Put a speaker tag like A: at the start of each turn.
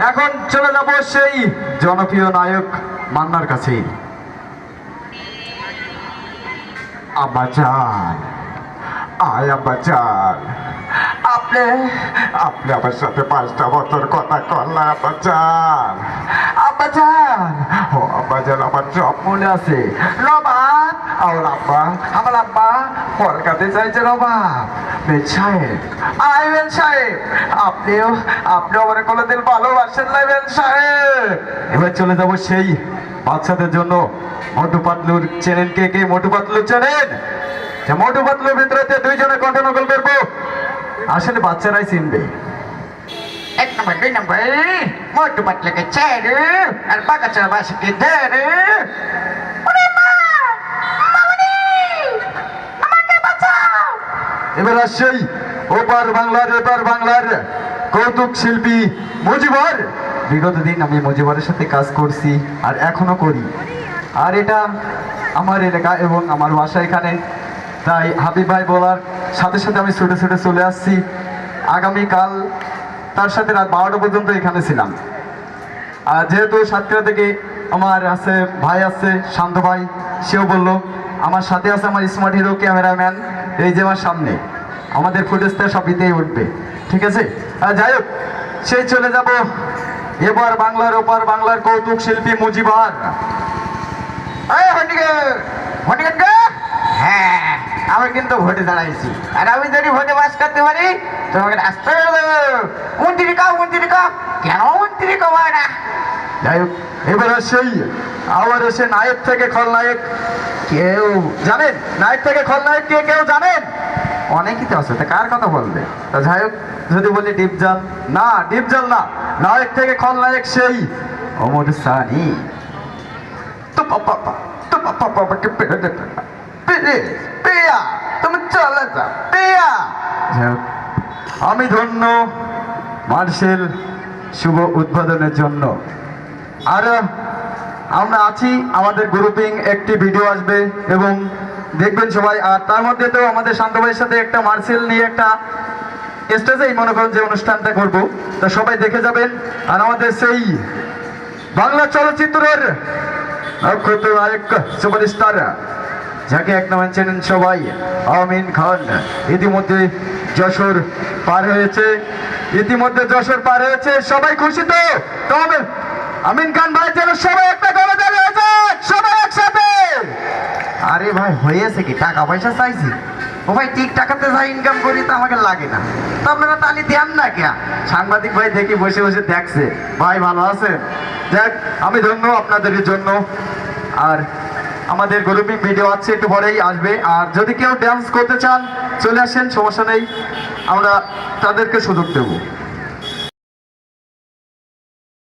A: এখন চলে যাব সেই জনপ্রিয় নায়ক মান্নার কাছে। আব্বাজান, আয় আব্বাজান, আপনি আপনি আমার সাথে 5টা বছর কথা কল্লা আব্বাজান। আব্বাজান, ও আব্বাজান, আমার সব মনে আছে। নবাব আমার আব্বা কলকাতাতে চাইছে। নবাব বেন সাহেব, আয় বেন সাহেব, আপনিও আমার কোনোদিন ভালোবাসেন না বেন সাহেব। এবার চলে যাবো সেই বাচ্চাদের জন্য মোটু পাতলুর। চেনেন কে কে মোটু পাতলু চেনেন? মোটু পাতলুর ভিতরে 2 জনের কন্ট্রোল করবো, আসলে বাচ্চারাই চিনবে।
B: 1 নম্বর 2 নম্বর মোটু পাতলুকে ছেড়ে আর বাগাচার বাসকে ধরে।
A: এবার আসছেই এপার বাংলার কৌতুক শিল্পী মজিবর। বিগত দিন আমি মজিবরের সাথে কাজ করছি আর এখনো করি, আর এটা আমার এলাকা এবং আমার বাসা এখানে। তাই হাবিব ভাই বলার সাথে সাথে আমি ছুটে ছুটে চলে আসছি। আগামীকাল তার সাথে রাত 12টা পর্যন্ত এখানে ছিলাম। আর যেহেতু সাতক্ষীরা থেকে আমার আছে ভাই আছে শান্ত ভাই, সেও বললো আমার সাথে আছে আমার স্মার্ট হিরো ক্যামেরাম্যান, এই যে আমার সামনে আমাদের ফুটেজটা সব দিতেই উঠবে, ঠিক আছে? যাই হোক, সেই চলে যাব এবার বাংলার ওপার বাংলার কৌতুক শিল্পী মুজিবার।
B: হ্যাঁ, আমি কিন্তু ভোটে দাঁড়াইছি, আর আমি যদি ভোটে বাস করতে পারি তোমাকে রাস্তা মন্ত্রী কাও কেন মন্ত্রী কমায় না?
A: যাই হোক, এবার সেই আবার এসে নায়ক থেকে খলনায়ক। কেউ জানেন নায়ক থেকে খলনায়ক কে কেউ জানেন? অনেকই তো আছে, তা কার কথা বলবে? তা যাই হোক, যদি বলি ডিপজল, না ডিপজল না, নায়ক থেকে খলনায়ক সেই ওমর সানি। তো পাপা বাবাকে পেরে দেবে না, পেয়া তুমি চলে যাও পেয়া। যাই হোক, আমি ধন্য মার্শেল শুভ উদ্বোধনের জন্য। আর আমরা আছি, আমাদের গ্রুপিং একটি ভিডিও আসবে এবং দেখবেন সবাই। আর তার মধ্যে তো আমাদের শান্ত ভাইয়ের সাথে একটা মার্শেল নিয়ে একটা স্টেজেই মনে করেন যে অনুষ্ঠানটা করব, তা সবাই দেখে যাবেন। আর আমাদের সেই বাংলা চলচ্চিত্রের নক্ষত্র নায়ক সুপারস্টার, যাকে এক নামে চেনেন সবাই, আমিন খান, ইতিমধ্যে যশোর পার হয়েছে। সবাই খুশি তো? তবে আমিন খান ভাই যেন সবাই একটা করে দাঁড়িয়েছে, সবাই একসাথে। আরে ভাই হয়েছে কি, টাকা পয়সা চাইছি? ও ভাই ঠিক টাকাতে যা ইনকাম করি তো আমাকে লাগে না, তো আপনারা তালি দেন না কে? সাংবাদিক ভাই দেখি বসে বসে দেখছে, ভাই ভালো আছেন? দেখ, আমি ধন্য আপনাদের জন্য। আর আমাদের গ্রুপিং ভিডিও আছে, একটু পরেই আসবে। আর যদি কেউ ডান্স করতে চান চলে আসেন, সমস্যা নেই, আমরা তাদেরকে সুযোগ দেবো।